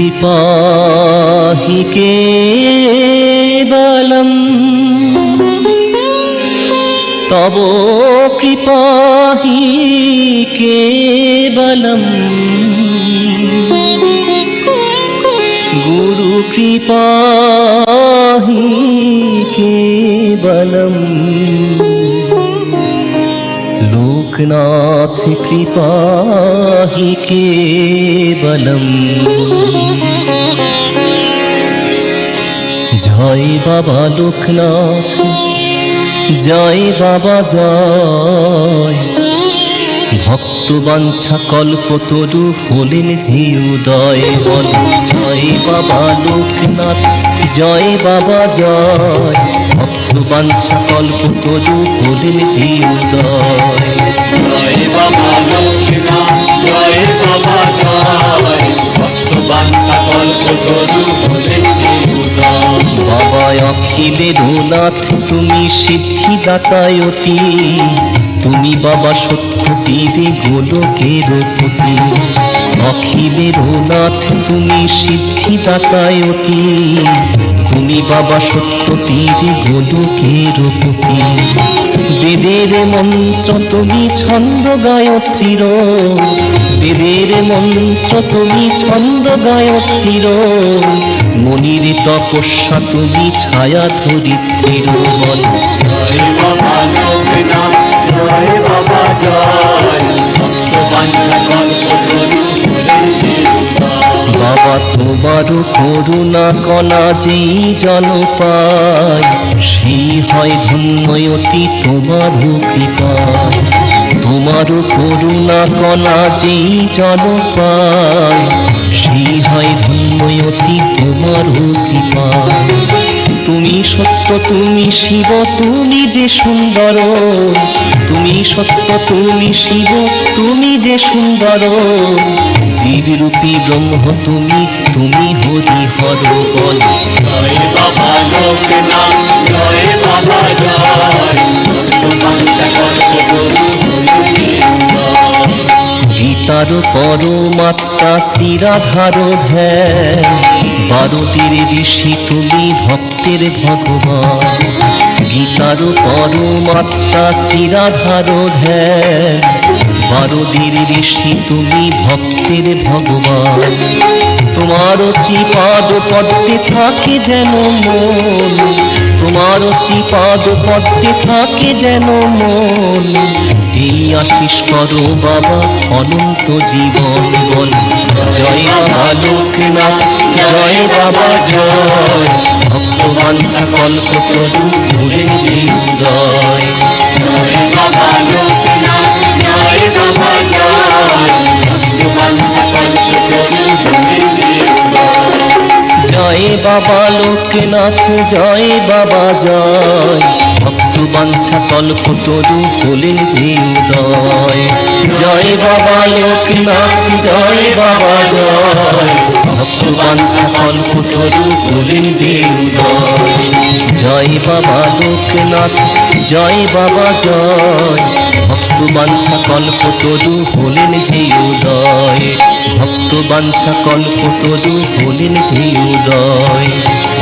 कृपा हि केवलम् तव कृपा हि केवलम् गुरु कृपा हि केवलम् लोकनाथ कृपा हि केवलम्। जय बाबा लोकनाथ जय बाबा जय भक्त बांछा कल्पतरु हलेन जे उदय बल जय बाबा लोकनाथ जय बाबा जय भक्त बांछा कल्पतरु हलेन जे उदय जय बाबा लोकनाथ जय बाबा जय भक्त बांछा कल्पतरु हलेन जे उदय। बाबा अखिलेर नाथ तुमी सिद्धिदातायती तुमी बाबा सत्यपीर गोलकेर पति अखिलेर नाथ तुमी सिद्धिदातायती तुमी बाबा सत्यपीर गोलकेर पति वेदेर मंत्र तुमी छंद गायत्रीर वेदेर मंत्र तुमी छंद गायत्रीर मनिर तपस्या तुमी छाया धरित्रीर बल जय बाबा लोकनाथ जय बाबा जय भक्त बांछा कल्पतरु हलेन जे उदय। बाबा तोमार करुणा कणा जेई जन पाय সেই হয় ধন্যয়তি তোমার কৃপায় তোমার করুণা কণা যেই জন পায় সেই হয় ধন্যয়তি তোমার কৃপায়। তুমি সত্য তুমি শিব তুমি যে সুন্দর তুমি সত্য তুমি শিব তুমি যে সুন্দর জীবরূপী ব্রহ্ম তুমি তুমি হরি হর বল জয় বাবা লোকনাথ জয় বাবা জয় ভক্ত বাंछा কল্পতরু হলেন যে উদয়। গীতার পরমাত্মা শ্রীরাধার ধ্যান বারতির ঋষি তুমি ভক্তের ভগবান গীতার পরমাত্মা শ্রীরাধার ধ্যান বারতির ঋষি তুমি ভক্তের ভগবান তোমার শ্রীপাদ পদ্মে থাকে যেন মন তোমার শ্রীপাদ পদ্মে থাকে যেন মন এই আশিস করো বাবা অনন্ত জীবন বল জয় বাবা লোকনাথ জয় বাবা জয় ভক্ত বাঞ্ছা কল্পতরু হলেন যে উদয়। জয় বাবা লোকনাথ জয় বাবা জয় ভক্ত বাंछা কল্পতরু হলেন যে উদয়। জয় বাবা লোকনাথ জয় বাবা জয় ভক্ত বাঞ্ছা কল্পতরু হলেন যে উদয়। জয় বাবা লোকনাথ জয় বাবা জয় ভক্ত বাঞ্ছা কল্পতরু হলেন যে উদয়। জয় বাবা লোকনাথ জয় বাবা জয় ভক্ত বাঞ্ছা কল্পতরু হলেন যে উদয় ভক্ত বাঞ্ছা কল্পতরু হলেন যে উদয়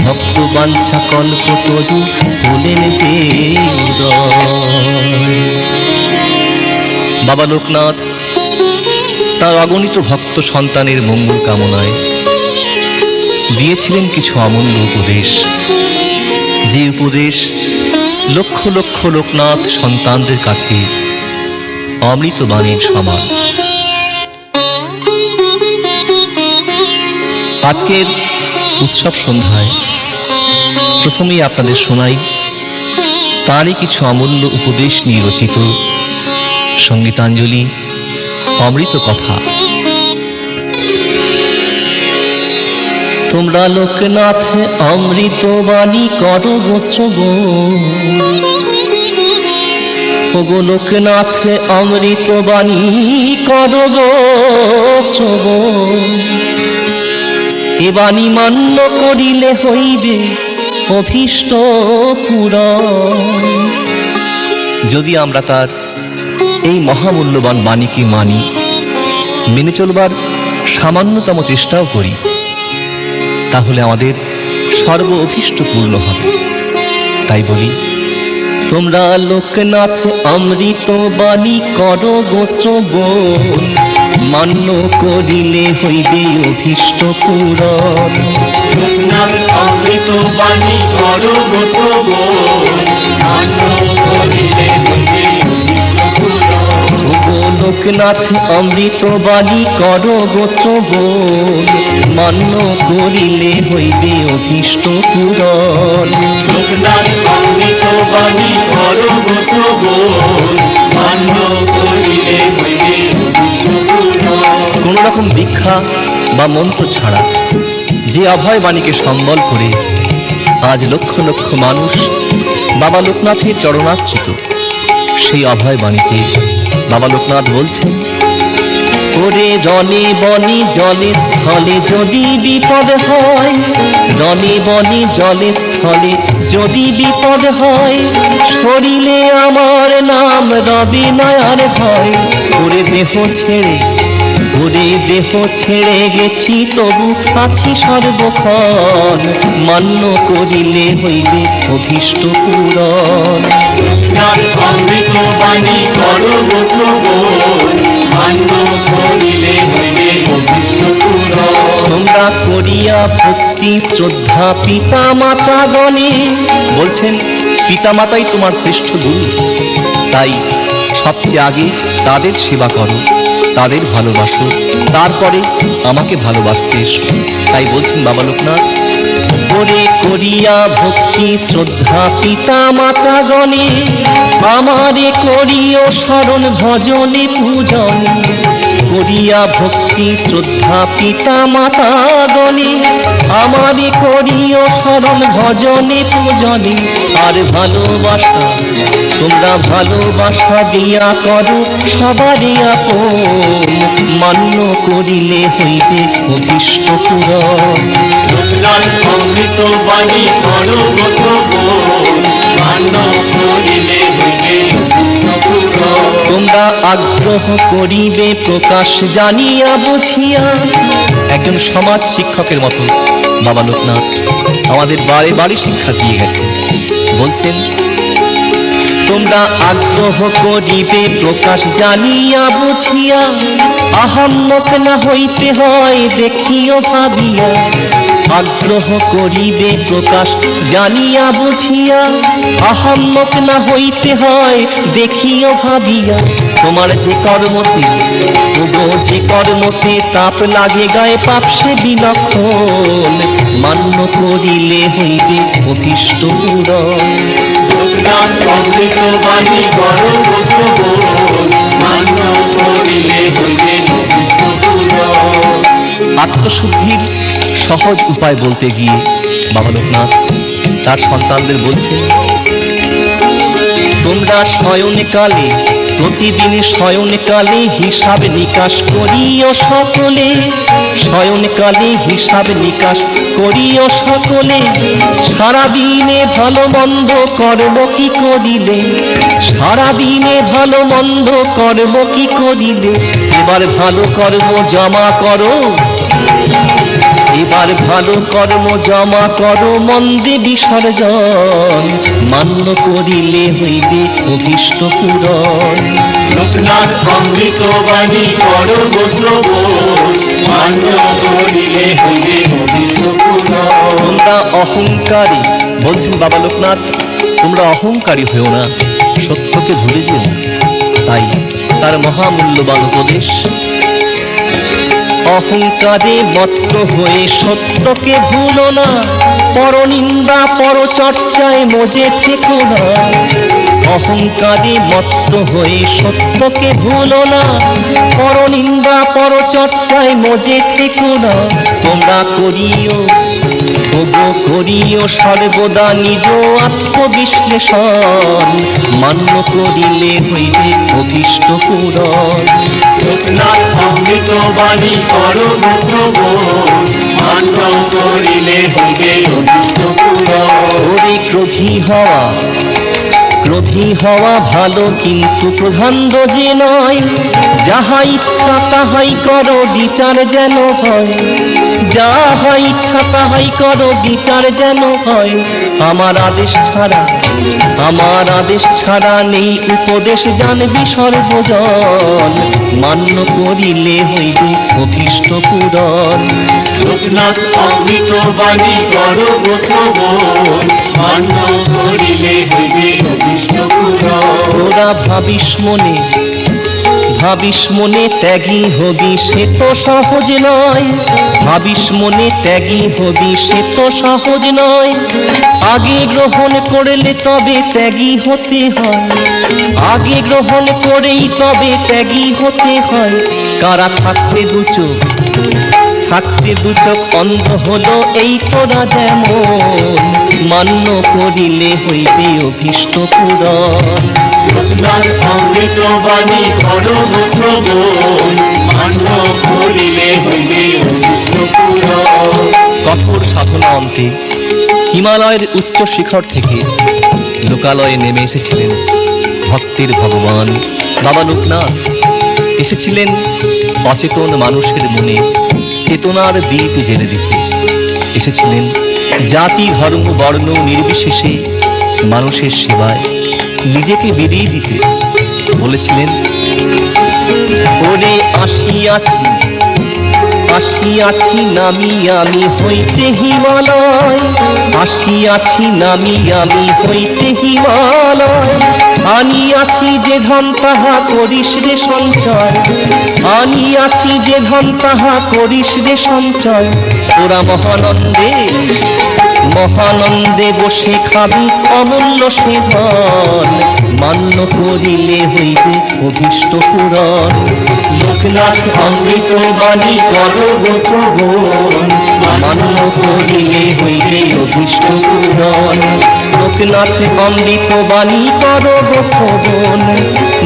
ভক্ত বাঞ্ছা কল্পতরু হলেন যে উদয়। বাবা লোকনাথ তার অগণিত ভক্ত সন্তানের মঙ্গল কামনায় দিয়েছিলেন কিছু অমূল্য উপদেশ যে উপদেশ লক্ষ লক্ষ লোকনাথ সন্তানদের কাছে অমৃত বাণীর সমান। আজকের উৎসব সন্ধ্যায় প্রথমেই আপনাদের শোনাই তারই কিছু অমূল্য উপদেশ নিয়ে রচিত সঙ্গীতাঞ্জলি অমৃত কথা। তোমরা লোকনাথ অমৃত বাণী করো গো শ্রবণ ওগো লোকনাথ অমৃত বাণী করো গো শ্রবণ এ বাণী মান্য করিলে হইবে অভীষ্ট পূরণ। যদি আমরা তার এই মহামূল্যবান বাণীকে মানি, মেনে চলবার সামান্যতম চেষ্টাও করি, তাহলে আমাদের সর্ব অভীষ্ট পূর্ণ হবে। তাই বলি, তোমরা লোকনাথ অমৃত বাণী করো গো শ্রবণ, মান্য করিলে হইবে অভীষ্ট পূরণ। লোকনাথ অমৃত বাণী করো গো শ্রবণ, মান্য করিলে হইবে অভীষ্ট পূরণ। ওগো লোকনাথ অমৃত বাণী করো গো শ্রবণ, মান্য করিলে হইবে অভীষ্ট পূরণ। লোকনাথ অমৃত বাণী করো গো শ্রবণ, মান্য করিলে হইবে অভীষ্ট পূরণ। কোন রকম দীক্ষা বা মন্ত্র ছাড়া যে অভয় বাণীকে সম্বল করে আজ লক্ষ লক্ষ মানুষ বাবা লোকনাথের চরণাশ্রিত, সেই অভয় বাণীতে বাবা লোকনাথ বলছেন, ওরে রনে বনে জলে স্থলে যদি বিপদ হয়, রনে বনে জলে স্থলে যদি বিপদ হয়, শরীরে আমার নাম রবে নয়ার ভয়। ওরে দেহ ছেড়ে, ওরে দেহ ছেড়ে গেছি তবু আছি সর্বক্ষণ, মান্য করিলে হইবে অভীষ্ট পূরণ। লোকনাথ অমৃত বাণী করো গো শ্রবণ, মান্য করিলে হইবে অভীষ্ট পূরণ। তোমরা করিয়া ভক্তি শ্রদ্ধা পিতা মাতা গণে, বলছেন পিতা মাতাই তোমার শ্রেষ্ঠ গুরু, তাই সবচেয়ে আগে তাদের সেবা করো, তাদের ভালোবাসো, তারপরে আমাকে ভালোবাসতে এসো। তাই বলছেন বাবা লোকনাথ, ওরে করিয়া ভক্তি শ্রদ্ধা পিতা মাতা গণে, আমারে করিও স্মরণ ভজনে পূজন। করিয়া ভক্তি শ্রদ্ধা পিতা মাতা গণে, আমারে করিও স্মরণ ভজনে পূজনে। আর ভালোবাসা তোমরা ভালোবাসা দিয়া করো সবারই আপন, মান্য করিলে হইবে অভীষ্ট পূরণ। লোকনাথ অমৃত বাণী করো গো শ্রবণ, মান্য করিলে হইবে অভীষ্ট পূরণ। তোমরা আগ্রহ করিবে প্রকাশ জানিয়া বুঝিয়া, একজন সমাজ শিক্ষকের মতো বাবা লোকনাথ আমাদের বারে বারে শিক্ষা দিয়ে গেছে। বলছেন, তোমরা আগ্রহ করিবে প্রকাশ জানিয়া বুঝিয়া, আহাম্মক না হইতে হয় দেখিও ভাবিয়া। আগ্রহ করিবে প্রকাশ জানিয়া বুঝিয়া, আহাম্মক না হইতে হয় দেখিও ভাবিয়া। তোমার যে কর্মতে, তবু যে কর্মতে তাপ লাগে গায়ে পাপ সে বিলক্ষণ, মান্য করিলে হইবে অভীষ্ট পূরণ। লোকনাথ অমৃত বাণী করো গো শ্রবণ, মান্য করিলে হইবে অভীষ্ট পূরণ। আত্মশুদ্ধির সহজ উপায় বলতে গিয়ে বাবা লোকনাথ তার সন্তানদের বলছেন, তোমরা শয়নকালে, প্রতিদিন শয়নকালে হিসাব নিকাশ করিও সকলে, শয়নকালে হিসাব নিকাশ করিও সকলে। সারাদিনে ভালো মন্দ কর্ম কি করিলে, সারাদিনে ভালো মন্দ কর্ম কি করিলে। এবার ভালো কর্ম জমা করো, এবার ভালো কর্ম জমা করো মন্দে বিসর্জন, মান্য করিলে হইবে অভীষ্ট পূরণ। লোকনাথ অমৃত বাণী করো গো শ্রবণ, মান্য করিলে হইবে অভীষ্ট পূরণ। তোমরা অহংকারী, বলছেন বাবা লোকনাথ, তোমরা অহংকারী হয়েও না, সত্যকে ভুলে যেও না। তাই তার মহামূল্যবান উপদেশ, অহংকারে মত্ত হয়ে সত্যকে ভুলো না, পরনিন্দা পরচর্চায় মজে থেকো না। অহংকারে মত্ত হয়ে সত্যকে ভুলো না, পরনিন্দা পরচর্চায় মজে থেকো না। তোমরা করিও, ওগো করিও সর্বদা নিজ আত্মবিশ্লেষণ, মান্য করিলে হইবে অভীষ্ট পূরণ। লোকনাথ অমৃত বাণী করো গো শ্রবণ, মান্য করিলে হইবে অভীষ্ট পূরণ। ওরে ক্রোধী হওয়া, ক্রোধী হওয়া ভালো কিন্তু প্রধান্য যে নয়, যাহা ইচ্ছা তাহাই করো বিচার যেন হয়। যা হয় ইচ্ছা তাহাই করো, বিচার যেন হয় আমার আদেশ ছাড়া। আমার আদেশ ছাড়া নেই উপদেশ জানবি সর্বজন, মান্য করিলে হইবে অভীষ্ট পূরণ। লোকনাথ অমৃত বাণী করো গো শ্রবণ, মান্য করিলে হইবে অভীষ্ট পূরণ। তোরা ভাবিস মনে, ভাবিস মনে ত্যাগী হবি সে তো সহজ নয়। ভাবিস মনে ত্যাগী হবি সে তো সহজ নয়। আগে গ্রহণ করলে তবে ত্যাগী হতে হয়। আগে গ্রহণ করেই তবে ত্যাগী হতে হয়। কারা থাকতে দু চোখ, থাকতে দু চোখ অন্ধ হলো এই তোরা যেমন, মান্য করিলে হইবে অভীষ্ট পূরণ। লোকনাথ অমৃত বাণী করো গো শ্রবণ, মান্য করিলে হইবে অভীষ্ট পূরণ। কঠোর সাধনা অন্তে হিমালয়ের উচ্চ শিখর থেকে লোকালয়ে নেমে এসেছিলেন ভক্তের ভগবান বাবা লোকনাথ। এসেছিলেন অচেতন মানুষের মনে চেতনার দীপ জ্বেলে দিতে। এসেছিলেন জাতি ধর্ম বর্ণ নির্বিশেষে মানুষের সেবায় নিজেকে বিলিয়ে দিতে। বলেছিলেন, ওরে আসিয়াছি, আসিয়াছি নামি আমি হইতে হিমালয়। আসিয়াছি নামি আমি হইতে হিমালয়। আনিয়াছি যে ধন তাহা করিস রে সঞ্চয়। আনিয়াছি যে ধন তাহা করিস রে সঞ্চয়। তোরা মহানন্দে, মহানন্দে বসে খাবি অমূল্য সে ধন, মান্য করিলে হইবে অভীষ্ট পূরণ। লোকনাথ অমৃত বাণী করো গো শ্রবণ, মান্য করিলে হইবে অভীষ্ট পূরণ। লোকনাথ অমৃত বাণী করো গো শ্রবণ,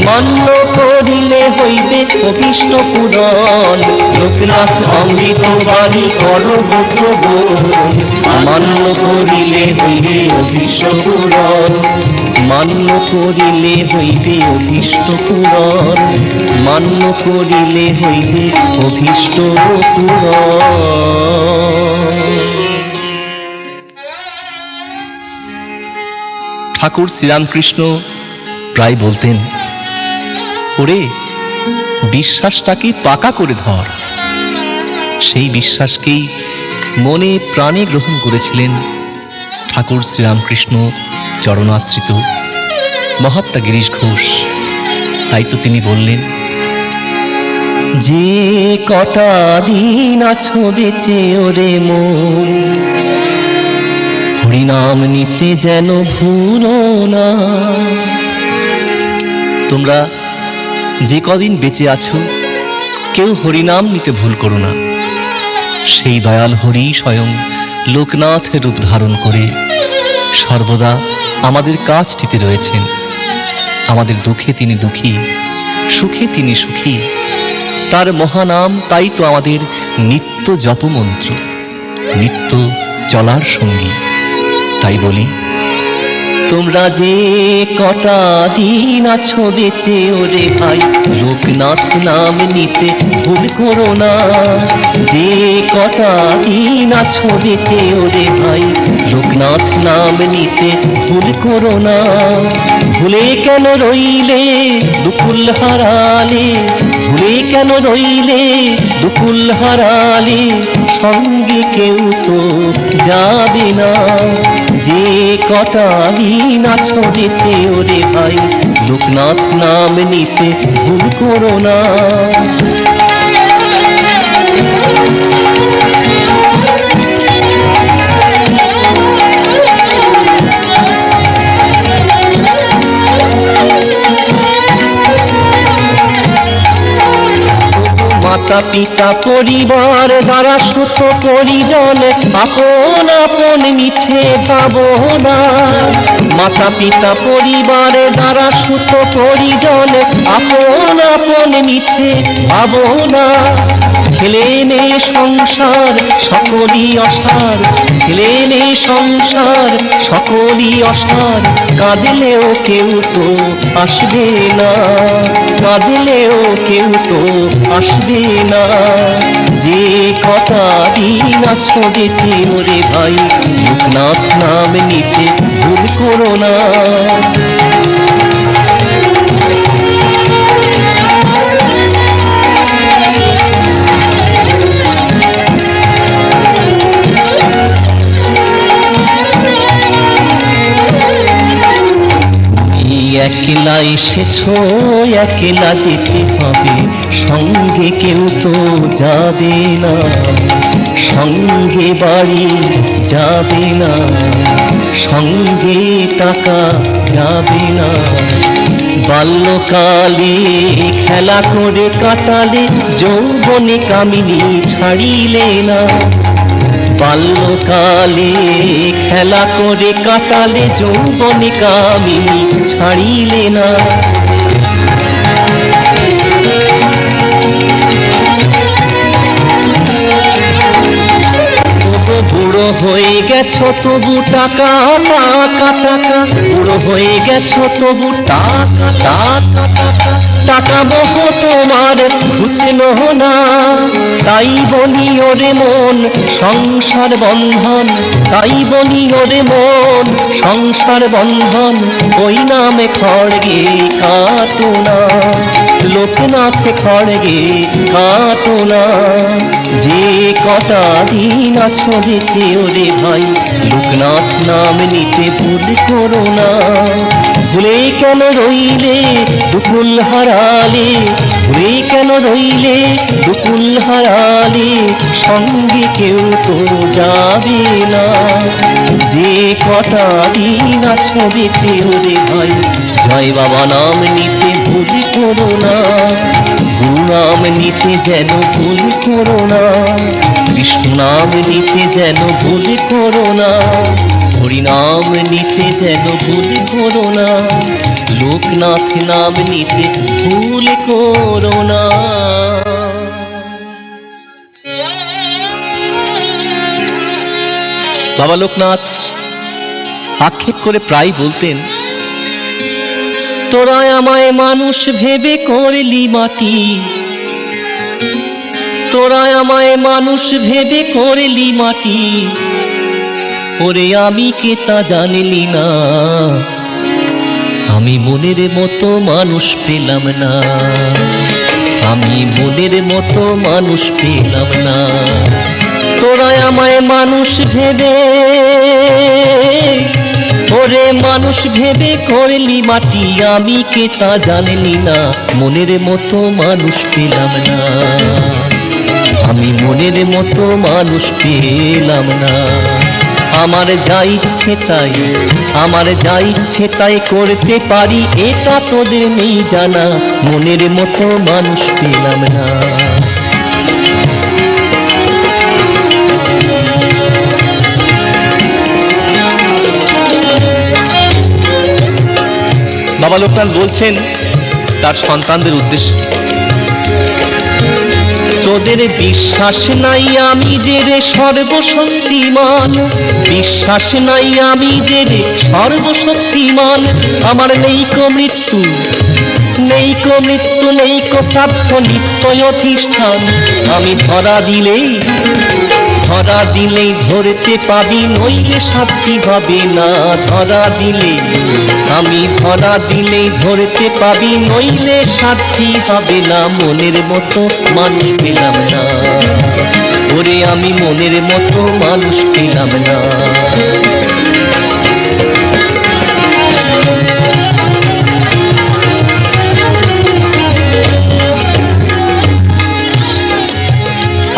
মান্য করিলে হইবে অভীষ্ট পূরণ। লোকনাথ অমৃত বাণী করো গো শ্রবণ, মান্য করিলে হইবে অভীষ্ট পূরণ। মান্য করিলে হইবে অভীষ্ট পূরণ। মান্য করিলে হইবে অভীষ্ট পূরণ। ঠাকুর শ্রীরামকৃষ্ণ প্রায় বলতেন, ওরে বিশ্বাসটাকে পাকা করে ধর। সেই বিশ্বাসকেই মনে প্রাণে গ্রহণ করেছিলেন ঠাকুর শ্রীরামকৃষ্ণ চরণাশ্রিত মহাত্মা গিরিশ ঘোষ। তাই তো তিনি বললেন, যে কটা দিন আছো বেঁচে ওরে মন, হরিনাম নিতে যেন ভুলো না। তোমরা যে কদিন বেঁচে আছো কেউ হরিনাম নিতে ভুল করো না। সেই দয়াল হরি স্বয়ং লোকনাথ রূপ ধারণ করে সর্বদা আমাদের কাছটিতে রয়েছেন। আমাদের দুঃখে তিনি দুঃখী, সুখে তিনি সুখী। তার মহানাম তাই তো আমাদের নিত্য জপমন্ত্র, নিত্য চলার সঙ্গী। তাই বলি, তোমরা যে কটা দিন আছো বেঁচে ওরে ভাই, লোকনাথ নাম নিতে ভুল করো না। যে কটা দিন আছো বেঁচে ওরে ভাই, লোকনাথ নাম নিতে ভুল করো না। ভুলে কেন রইলে দুকুল হারালে, ভুলে কেন রইলে দুকুল হারালে, সঙ্গে কেউ তো যাবে না। যে কটা দিন আছো বেঁচে ওরে ভাই, লোকনাথ নাম নিতে ভুল করো না। মাতা পিতা পরিবার দ্বারা সুত পরিজন, আপন আপন মিছে ভাবনা। মাতা পিতা পরিবার দ্বারা সুত পরিজন, আপন আপন মিছে ভাবনা। ছেলে মেয়ে সংসার সকলই অসার, ছেলে মেয়ে সংসার সকলই অসার। কাঁদলেও কেউ তো আসবে না, কাঁদলেও কেউ তো আসবে না। যে কটা দিন ছড়েছে ওরে ভাই, লোকনাথ নাম নিতে ভুল করো না। একলা এসেছো, একলা যেতে হবে, সঙ্গে কেউ তো যাবে না, সঙ্গে বাড়ি যাবে না, সঙ্গে টাকা যাবে না। বাল্যকালে খেলা করে কাটালে, যৌবনে কামিনী ছাড়িলে না। বাল্যকালে খেলা করে কাটালে, যৌবনে কামিনী ছাড়িলে না। বুড়ো হয়ে গেছো তবু টাকা টাকা টাকা, বুড়ো হয়ে গেছো তবু টাকা টাকা টাকা, টাকা মোহ তোমার ঘুচলো না। তাই বলি ওরে মন সংসার বন্ধন, তাই বলি ওরে মন সংসার বন্ধন, ওই নামে খড়গে কাটো না, লোকনাথে খড়গে কাটো না। যে কটা দিন আছো বেঁচে ওরে ভাই, লোকনাথ নাম নিতে ভুল করো না। ভুলে কেন রইলে দুকুল হারালে, ভুলে কেন রইলে দুকুল হারালে, সঙ্গে কেউ তো যাবে না। যে কটা দিন আছো বেঁচে ওরে ভাই, জয় বাবা নাম নিতে ভুল করো না, গুরু নাম নিতে যেন ভুল করো না, কৃষ্ণ নাম নিতে যেন ভুল করো না, হরি নাম নিতে যেন ভুল করো না, লোকনাথ নাম নিতে ভুল করো না। বাবা লোকনাথ আক্ষেপ করে প্রায় বলতেন, তোরা আমায় মানুষ ভেবে করলি মাটি, তোরা আমায় মানুষ ভেবে করলি মাটি, ওরে আমি কে তা জানলি না। আমি মনের মতো মানুষ পেলাম না, আমি মনের মতো মানুষ পেলাম না। তোরা আমায় মানুষ ভেবে, ওরে মানুষ ভেবে করলি মাটি, আমি কে তা জানলি না। মনের মতো মানুষ পেলাম না, আমি মনের মতো মানুষ পেলাম না। আমার যা ইচ্ছে তাই, আমার যা ইচ্ছে তাই করতে পারি, এটা তোদের নেই জানা। মনের মতো মানুষ পেলাম না। বাবা লোকনাথ বলছেন তার সন্তানদের উদ্দেশ্যে, তোদের বিশ্বাস নাই আমি যে রে সর্বশক্তিমান, বিশ্বাস নাই আমি যে রে সর্বশক্তিমান। আমার নেই কো মৃত্যু, নেই কো মৃত্যু, নেই কো শ্রাদ্ধ, নিত্যই অধিষ্ঠান। আমি ধরা দিলেই ধরতে পাবি, নইলে শান্তি হবে না। ধরা দিলেই, আমি ধরা দিলেই ধরতে পাবি, নইলে শান্তি হবে না। মনের মতো মানুষ পেলাম না, ওরে আমি মনের মতো মানুষ পেলাম না।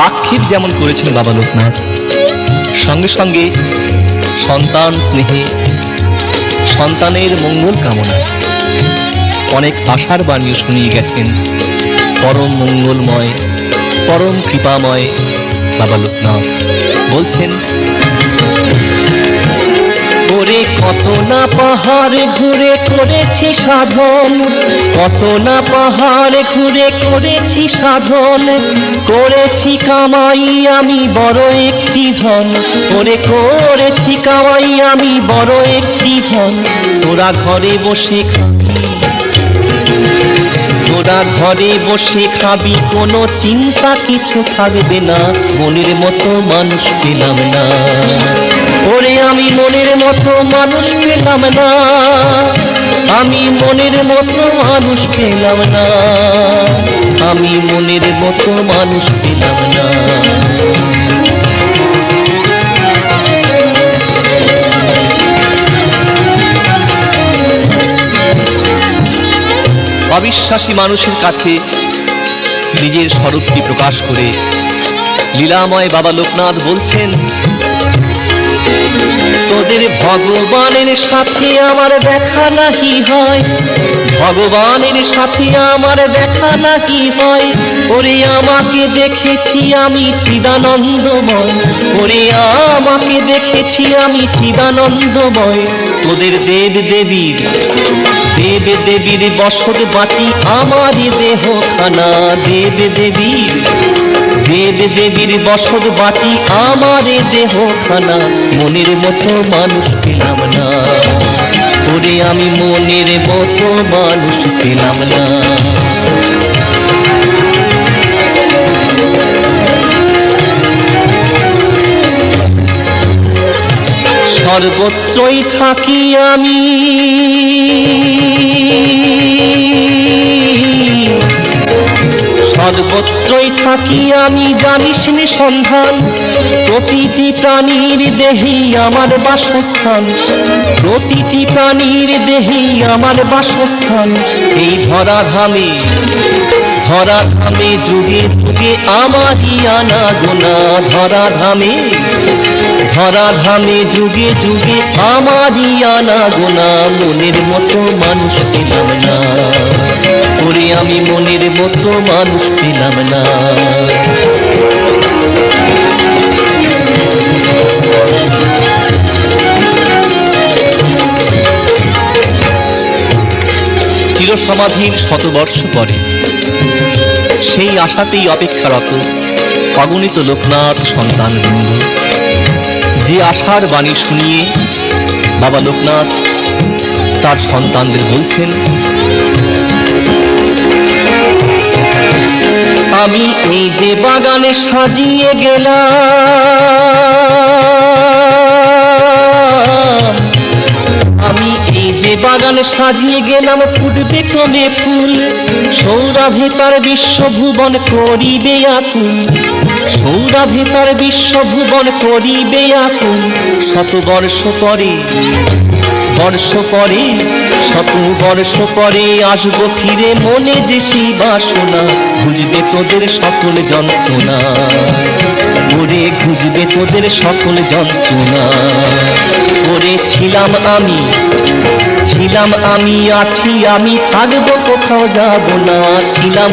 আক্ষেপ যেমন করেছেন বাবা লোকনাথ, সঙ্গে সঙ্গে সন্তান স্নেহে, সন্তানের মঙ্গল কামনা অনেক আশার বাণীও শুনিয়ে গেছেন। পরম মঙ্গলময়, পরম কৃপাময় বাবা লোকনাথ বলছেন, ওরে কত না পাহাড়ে ঘুরে করেছি সাধন, কত না পাহাড়ে ঘুরে করেছি সাধন, করেছি কামাই আমি বড় একটি ধন, ওরে করেছি কামাই আমি বড় একটি ধন। তোরা ঘরে বসে খাবি, তোরা ঘরে বসে খাবি, কোনো চিন্তা কিছু থাকবে না, মনের মতো মানুষ পেলাম না। ওরে আমি মনের মতো মানুষ পেলাম না, আমি মনের মতো মানুষ পেলাম না, আমি মনের মতো মানুষ পেলাম না। অবিশ্বাসী মানুষের কাছে নিজের স্বরূপটি প্রকাশ করে লীলাময় বাবা লোকনাথ বলছেন, তোদের ভগবানের সাথে আমার দেখা নাকি হয়, ভগবানের সাথে আমার দেখা নাকি হয়। ওরে আমাকে দেখেছি আমি চিদানন্দময়, ওরে আমাকে দেখেছি আমি চিদানন্দময়। তোদের দেব দেবীর বসত বাটি আমারই দেহ খানা, দেব দেবীর বসত বাটি আমারে দেহ খানা, মনের মতো মানুষ পেলাম না, ওরে আমি মনের মতো মানুষ পেলাম না। সর্বত্রই থাকি আমি, সর্বত্রই থাকি আমি জানিস নে সন্ধান, প্রতিটি প্রাণীর দেহেই আমার বাসস্থান, প্রতিটি প্রাণীর দেহেই আমার বাসস্থান। এই ধরাধামে যুগে যুগে আমারই আনাগোনা, ধরাধামে যুগে যুগে আমারই আনাগোনা, মনের মতো মানুষ পেলাম না, ওরে আমি মনের মতো মানুষ পেলাম না। চিরসমাধির শতবর্ষ পরে সেই আশাতেই অপেক্ষারত অগণিত লোকনাথ সন্তানবৃন্দ, যে আশার বাণী শুনিয়ে বাবা লোকনাথ তার সন্তানদের বলছেন, আমি এই যে বাগানে সাজিয়ে গেলাম, আমি এই যে বাগানে সাজিয়ে গেলাম, ফুটবে ক্রমে ফুল, সৌরভে তার বিশ্বভুবন করিবে আকুল, সৌরভে তার বিশ্বভুবন করিবে আকুল। শত বর্ষ পরে শত বর্ষ পরে আসবো ফিরে, মনে যে সেই বাসনা, বুঝবে তোদের সকল যন্ত্রণা, ওরে বুঝবে তোদের সকল যন্ত্রণা। ওরে ছিলাম আমি আছি আমি, থাকবো কোথাও যাব না, ছিলাম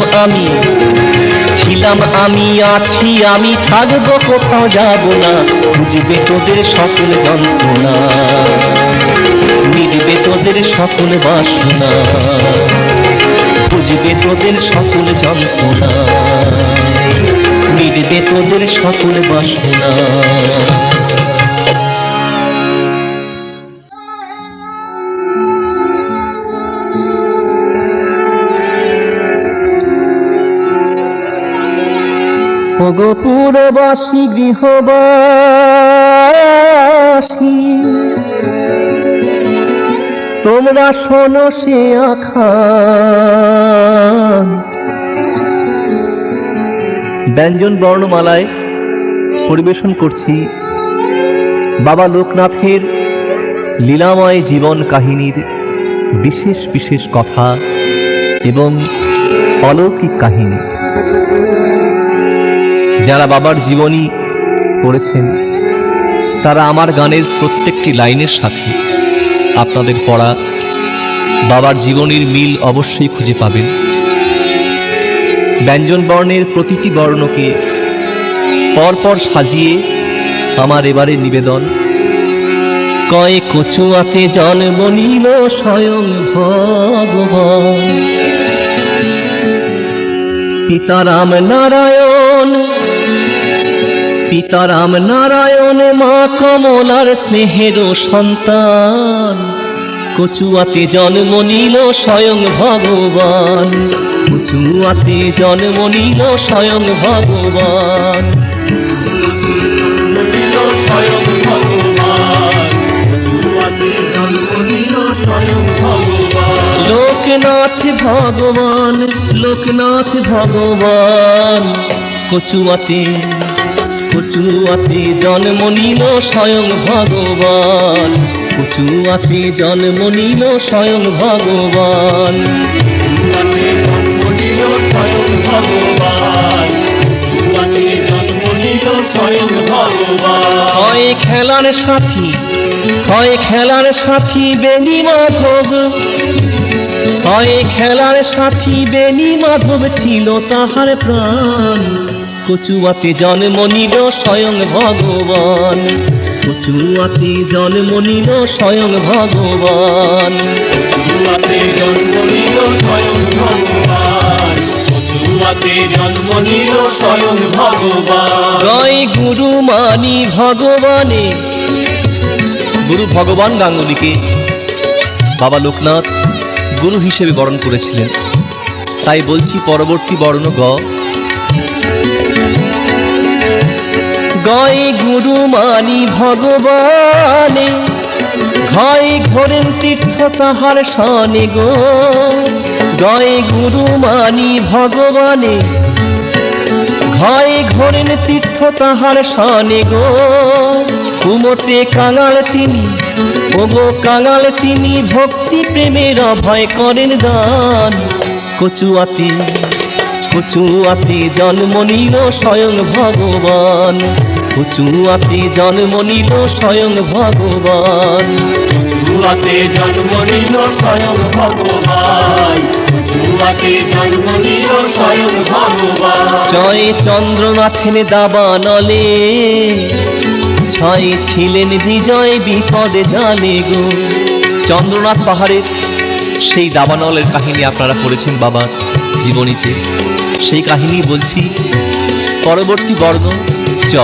আমি আছি আমি, থাকবো কোথাও যাব না, বুঝবে তোদের সকল যন্ত্রণা, মিটবে তোদের সকল বাসনা, বুঝবে তোদের সকল যন্ত্রণা, মিটবে তোদের সকল বাসনা। ওগো পুরবাসী গৃহবাসী, তোমরা শোনো সে আখান। ব্যঞ্জন বর্ণমালায় পরিবেশন করছি বাবা লোকনাথের লীলাময় জীবন কাহিনীর বিশেষ বিশেষ কথা এবং অলৌকিক কাহিনী। যারা বাবার জীবনী পড়েছেন তারা আমার গানের প্রত্যেকটি লাইনের সাথে আপনাদের পড়া বাবার জীবনীর মিল অবশ্যই খুঁজে পাবেন। ব্যঞ্জন বর্ণের প্রতিটি বর্ণকে পরপর সাজিয়ে আমার এবারে নিবেদন। কয় কচুয়াতে জন্ম নিল স্বয়ং ভগবান, পিতারাম নারায়ণ মা কমলার স্নেহের সন্তান, কচুয়াতে জন্ম নিল স্বয়ং ভগবান। কচুয়াতে জন্ম নিল স্বয়ং ভগবান। নিল স্বয়ং ভগবান, কচুয়াতে জন্ম নিল স্বয়ং ভগবান। লোকনাথ ভগবান, লোকনাথ ভগবান, কচুয়াতে জন্ম নিল স্বয়ং ভগবান। কচুয়াতে জন্ম নিল স্বয়ং ভগবান। কচুয়াতে জন্ম নিল স্বয়ং ভগবান, কচুয়াতে জন্ম নিল স্বয়ং ভগবান। হয় খেলার সাথী, হয় খেলার সাথী বেণী মাধব, হয় খেলার সাথী বেণী মাধব ছিল তাহার প্রাণ। কচুয়াতে জন্ম নিল স্বয়ং ভগবান। কচুয়াতে জন্ম নিল স্বয়ং ভগবান। কচুয়াতে জন্ম নিল স্বয়ং ভগবান, কচুয়াতে জন্ম নিল স্বয়ং ভগবান। জয় গুরু মানি ভগবানে। গুরু ভগবান গাঙ্গুলিকে বাবা লোকনাথ গুরু হিসেবে বরণ করেছিলেন। তাই বলছি পরবর্তী বর্ণ গ। গয় গুরু মানি ভগবানে, ঘয় ঘোরেন তীর্থ তাহার সনে গো। গয় গুরু মানি ভগবানে, ঘয় ঘোরেন তীর্থ তাহার সনে গো। কুমতে কাঙাল তিনি, ওগো কাঙাল তিনি, ভক্তি প্রেমের অভয় করেন দান। কচুয়াতে জন্ম নিল স্বয়ং ভগবান। কচুয়াতে জন্ম নিল স্বয়ং ভগবান। কচুয়াতে জন্ম নিল স্বয়ং ভগবান, কচুয়াতে জন্ম নিল স্বয়ং ভগবান। জয় চন্দ্রনাথের দাবানলে, ছয় ছিলেন বিজয় বিপদে জালে গো। চন্দ্রনাথ পাহাড়ের সেই দাবানলের কাহিনী আপনারা পড়েছেন বাবার জীবনীতে। সেই কাহিনী বলছি। পরবর্তী বর্ণ চ।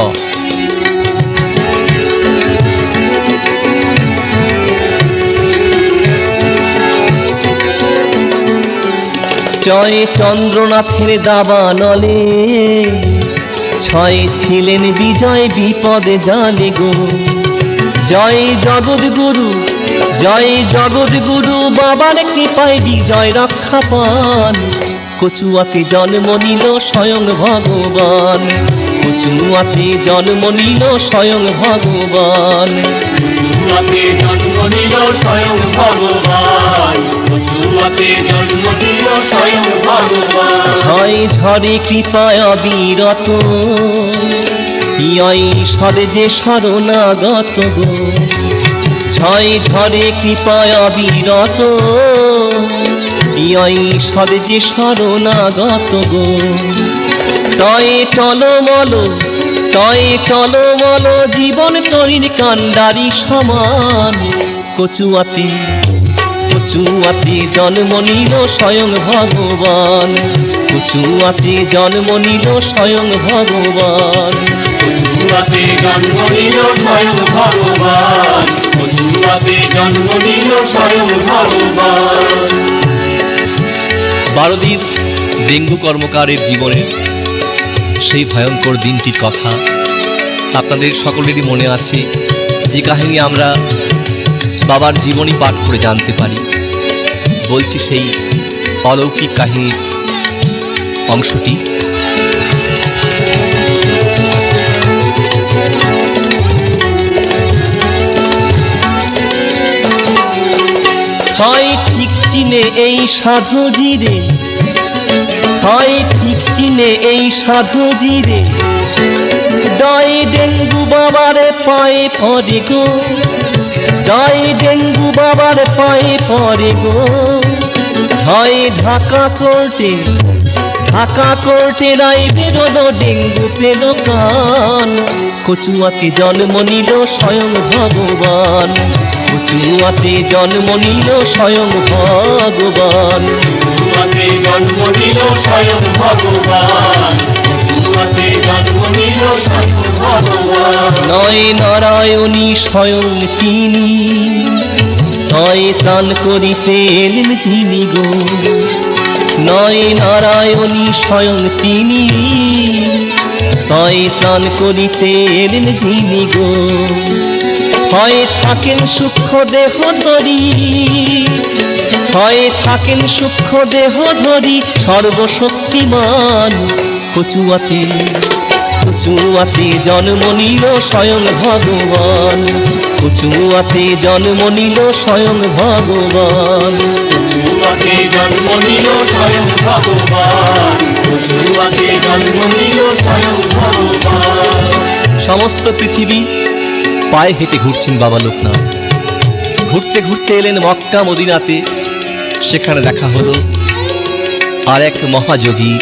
জয় চন্দ্রনাথের দাবানলে, ছয় ছিলেন বিজয় বিপদে জালে গো। জয় জগৎগুরু, জয় জগৎগুরু, বাবার কৃপায় বিজয় রক্ষা পান। কচুয়াতে জন্ম নিল স্বয়ং ভগবান। কচুয়াতে জন্ম নিল স্বয়ং ভগবান। কচুয়াতে জন্ম নিল স্বয়ং ভগবান, কচুয়াতে জন্ম নিল স্বয়ং ভগবান। ছয় ঝরে কৃপায় অবিরত, ঈশ্বরে যে শরণাগত গো। ছয় ঝরে কৃপায় অবিরত, ঈশ্বরে যে শরণাগত গো। তয় টলমল, তয় টলমল, জীবন তরির কান্ডারি সমান। কচুয়াতে জন্ম নিল স্বয়ং ভগবান। কচুয়াতে জন্ম নিল স্বয়ং ভগবান। কচুয়াতে জন্ম নিল স্বয়ং ভগবান, কচুয়াতে জন্ম নিল স্বয়ং ভগবান। বারদীপ ডেঙ্গু কর্মকারের জীবনের সেই ভয়ঙ্কর দিনটির কথা আপনাদের সকলেরই মনে আছে, যে কাহিনী আমরা বাবার জীবনী পাঠ করে জানতে পারি। বলছি সেই অলৌকিক কাহিনীর অংশটি। হয় ঠিক চিনে এই সাধু জিরে, হয় ঠিক চিনে এই সাধু জিরে, ডয় ডেঙ্গু বাবার পায়ে পড়ে গো। ডয় ডেঙ্গু বাবার পায়ে পড়ে গো। হয় ঢাকা কোর্টে রায় বেরোলো, ডেঙ্গু পেল কান। কচুয়াতে জন্ম নিল স্বয়ং ভগবান। কচুয়াতে জন্ম নিল স্বয়ং ভগবান। কচুয়াতে জন্ম নিল স্বয়ং ভগবান, কচুয়াতে জন্ম নিল স্বয়ং ভগবান। নয় নারায়ণী স্বয়ং তিনি, নয় ত্রাণ করিতে এলেন যিনি গো। নয় নারায়ণী স্বয়ং তিনি, তাই প্রাণ করিতে এলেন যিনি গো। হয় থাকেন সূক্ষ্ম দেহ ধরি, হয় থাকেন সূক্ষ্ম দেহ ধরি, সর্বশক্তিমান কচুয়াতে, কচুয়াতে জন্ম নিল স্বয়ং ভগবান, কচুয়াতে জন্ম নিল স্বয়ং ভগবান। কচুয়াতে জন্ম নিল স্বয়ং ভগবান, কচুয়াতে জন্ম নিল স্বয়ং ভগবান। সমস্ত পৃথিবী পায়ে হেঁটে ঘুরছেন বাবা লোকনাথ। ঘুরতে ঘুরতে এলেন মক্কা মদিনাতে। সেখানে দেখা হলো আর এক মহাযোগী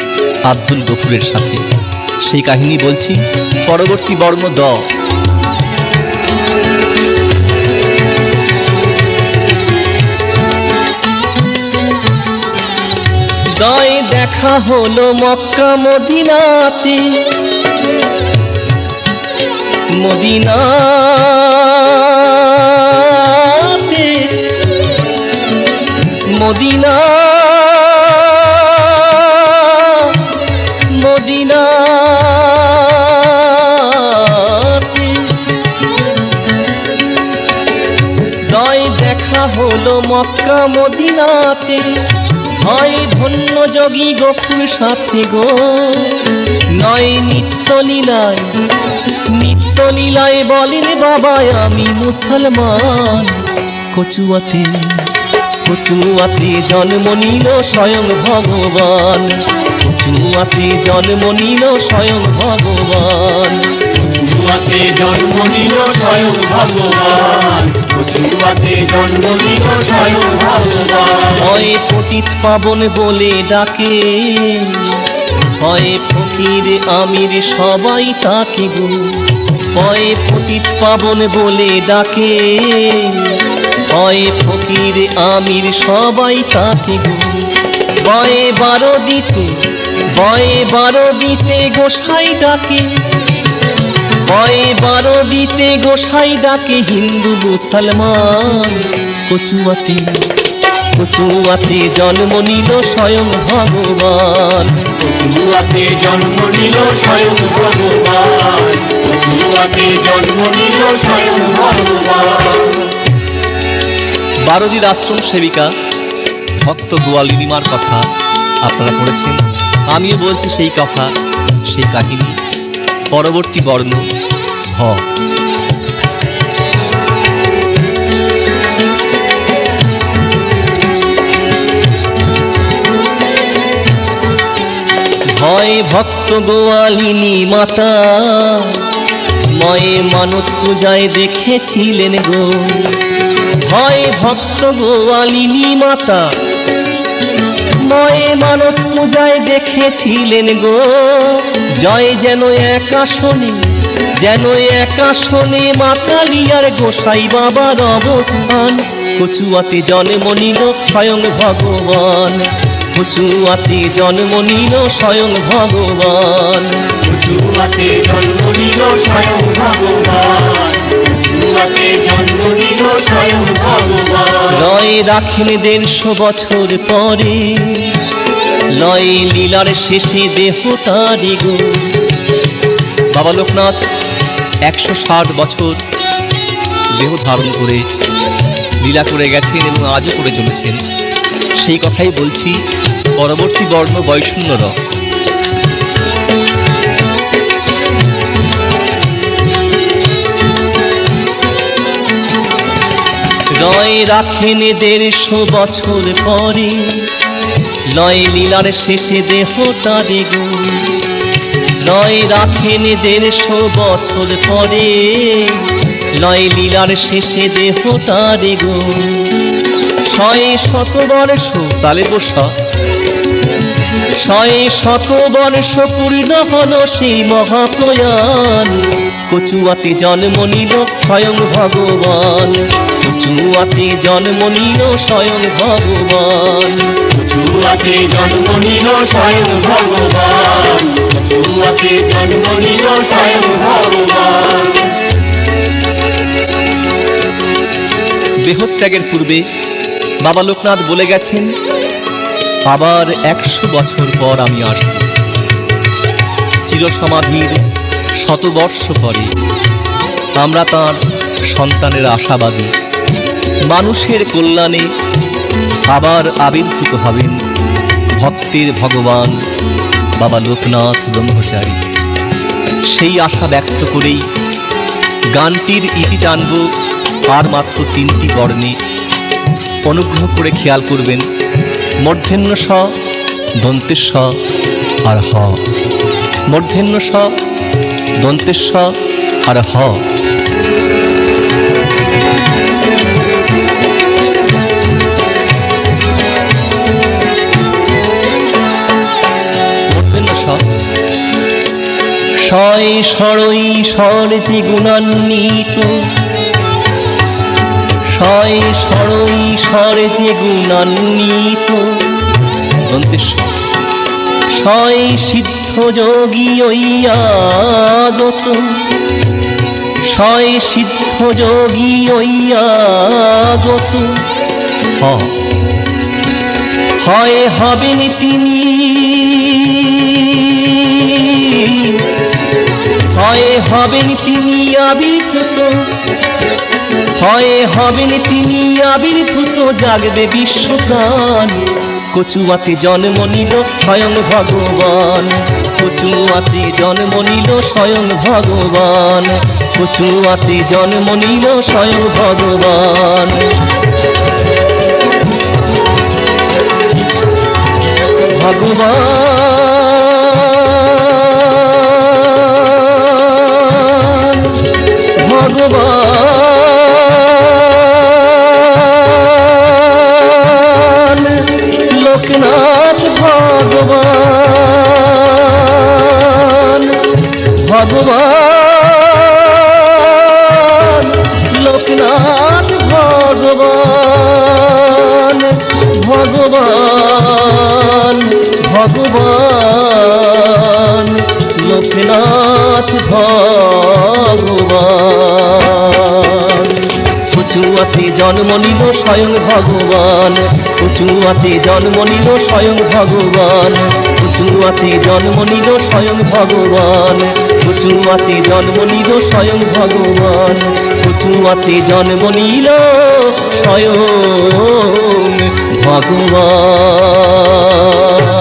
আব্দুল গফুরের সাথে। সেই কাহিনী বলছি পরবর্তী বর্ণ দ। দয় দেখা হলো মক্কা মদিনাতে, মদিনাতে, মদিনা, মদিনাতে। দয় দেখা হলো মক্কা মদিনাতে, হয় ধন্য যোগী গফুর সাথে গো। নয় নিত্য লীলায়, নিত্য লীলায় বলেন বাবা আমি মুসলমান। কচুয়াতে, কচুয়াতে জন্ম নিল স্বয়ং ভগবান, কচুয়াতে জন্ম নিল স্বয়ং ভগবান। কচুয়াতে জন্ম নিল স্বয়ং ভগবান, কচুয়াতে জন্ম নিল স্বয়ং ভগবান। হয় পতিত পাবন বলে ডাকে, হয় ফকির আমির সবাই তাকে গো। হয় পতিত পাবন বলে ডাকে, হয় ফকির আমির সবাই তাকে গো। বয়ে 12 দিতে, বয়ে 12 দিতে গোসাই ডাকে, বয়ে 12 দিতে গোসাই ডাকে হিন্দু মুসলমান। কচুয়াতে, কচুয়াতে জন্ম নিল স্বয়ং ভগবান, কচুয়াতে জন্ম নিল স্বয়ং ভগবান, কচুয়াতে জন্ম নিল স্বয়ং ভগবান। 12 আশ্রম সেবিকা ভক্ত গোয়ালিনীমার কথা আপনারা পড়েছেন। আমিও বলছি সেই কথা, সেই কাহিনী। পরবর্তী বর্ণ হ। হয় ভক্ত গোয়ালিনী মাতা, ময়ে মানত পূজায় দেখেছিলেন গো। হয় ভক্ত গোয়ালিনী মাতা, ময়ে মানত পূজায় দেখেছিলেন গো। জয় যেন এক আসনে, যেন এক আসনে মাতালিয়ার গোসাই বাবার অবস্থান। কচুয়াতে জন্ম নিল স্বয়ং ভগবান, কচুয়াতে জন্ম নিল স্বয়ং ভগবান। কচুয়াতে জন্ম নিল স্বয়ং ভগবান, কচুয়াতে জন্ম নিল স্বয়ং ভগবান। লয় রাখেন 150 বছর পরে, লয় লীলার শেষে দেহ তারি গো। বাবা লোকনাথ 160 বছর দেহ ধারণ করে লীলা করে গেছেন এবং আজও করে চলেছেন। সেই কথাই বলছি পরবর্তী বর্ণ বৈষণ্য র। লয় রাখেন 150 বছর পরে, লয় লীলার শেষে দেহ তারে গো। লয় রাখেন 150 বছর পরে, লয় লীলার শেষে দেহ তারে গো। 600 বর্ষ তালে বসা, 600 বর্ষ পূর্ণ হলো সেই মহাপ্রয়াণ। কচুয়াতে জন্ম নিল স্বয়ং ভগবান, কচুয়াতে জন্ম নিল স্বয়ং ভগবান। কচুয়াতে জন্ম নিল স্বয়ং ভগবান, কচুয়াতে জন্ম নিল স্বয়ং ভগবান। দেহত্যাগের পূর্বে বাবা লোকনাথ বলে গেছেন আবার 100 বছর পর আমি আসব। চিরসমাধির 100 বর্ষ পরে আমরা তার সন্তানের আশাবাদী। মানুষের কল্যাণে আবার আবির্ভূত হবেন ভক্তের ভগবান বাবা লোকনাথ ব্রহ্মচারী। সেই আশা ব্যক্ত করেই গানটির ইতি টানব আর মাত্র 3টি বর্ণে। অনুগ্রহ করে খেয়াল করবেন, মূর্ধন্য স, দন্তের স আর হ। মূর্ধন্য স, দন্তের স আর হ। মূর্ধন্য স। শয় সরই স্বর যে গুণান্বিত, শয় সরই স্বর যে গুণান্বিত। দন্তের স। শয় সিদ্ধ যোগী ঐয়াগত, শয় সিদ্ধ যোগী ঐয়াগত। হ। হয় হবেন তিনি, হয় হবেন তিনি আবির্ভূত, হয় হবেন তিনি আবির্ভূত। জাগবে বিশ্বপ্রাণ, কচুয়াতে জন্ম নিল স্বয়ং ভগবান। কচুয়াতে জন্ম নিল স্বয়ং ভগবান। কচুয়াতে জন্ম নিল স্বয়ং ভগবান। ভগবান ভগবান লোকনাথ ভগবান। ভগবান লোকনাথ ভগবান। ভগবান ভগবান লোকনাথ ভগবান। কচুয়াতে জন্ম নিল স্বয়ং ভগবান। কচুয়াতে জন্ম নিল স্বয়ং ভগবান। কচুয়াতে জন্ম নিল স্বয়ং ভগবান। কচুয়াতে জন্ম নিল স্বয়ং ভগবান। কচুয়াতে জন্ম নিল স্বয়ং ভগবান।